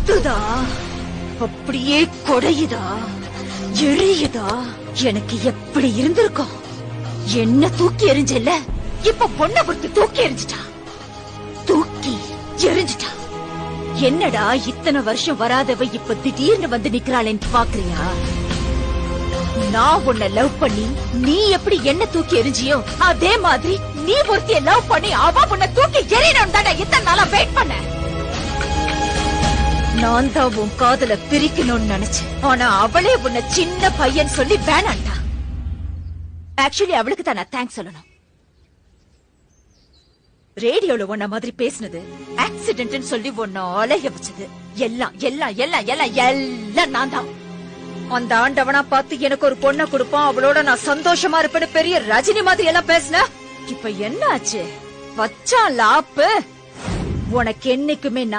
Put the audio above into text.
கொத்துதா, அப்படியே கொடையுதா, எரியுதா. எனக்கு எப்படி இருந்திருக்கும்? என்ன தூக்கி எறிஞ்சல, இப்ப பொண்ண பொறுத்து தூக்கி எறிஞ்சிட்டா, தூக்கி எறிஞ்சிட்டா. என்னடா இத்தனை வருஷம் வராதவ இப்ப திடீர்னு வந்து நிக்கிறாளேன்னு பாக்குறியா? நான் உன்னை லவ் பண்ணி நீ எப்படி என்ன தூக்கி எறிஞ்சியோ அதே மாதிரி நீ ஒருத்திய லவ் பண்ணி அவ உன்னை தூக்கி எறியணும் தானே இத்தனை நாளா வெயிட் பண்ண. நான் தான் உன் காதல பிரிக்கணும்னு நினைச்சேன். ஆனா அவளே உன்னை சின்ன பையன் சொல்லி வேணாண்டா. ஆக்சுவலி அவளுக்கு தான் நான் தேங்க்ஸ் சொல்லணும். ரேடியோல உன்ன மாதிரி பேசினது, ஆக்சிடென்ட் சொல்லி உன்ன அலைய வச்சது எல்லாம் எல்லாம் எல்லாம் எல்லாம் எல்லாம் நான் தான். அந்த ஆண்டவனா பார்த்து எனக்கு ஒரு பொண்ணை கொடுப்பான், அவளோட நான் சந்தோஷமா இருப்பேன்னு பெரிய ரஜினி மாதிரி எல்லாம் பேசின. இப்ப என்ன ஆச்சு? வச்சான் லாப்பு. உனக்கு என்னைக்குமே நான்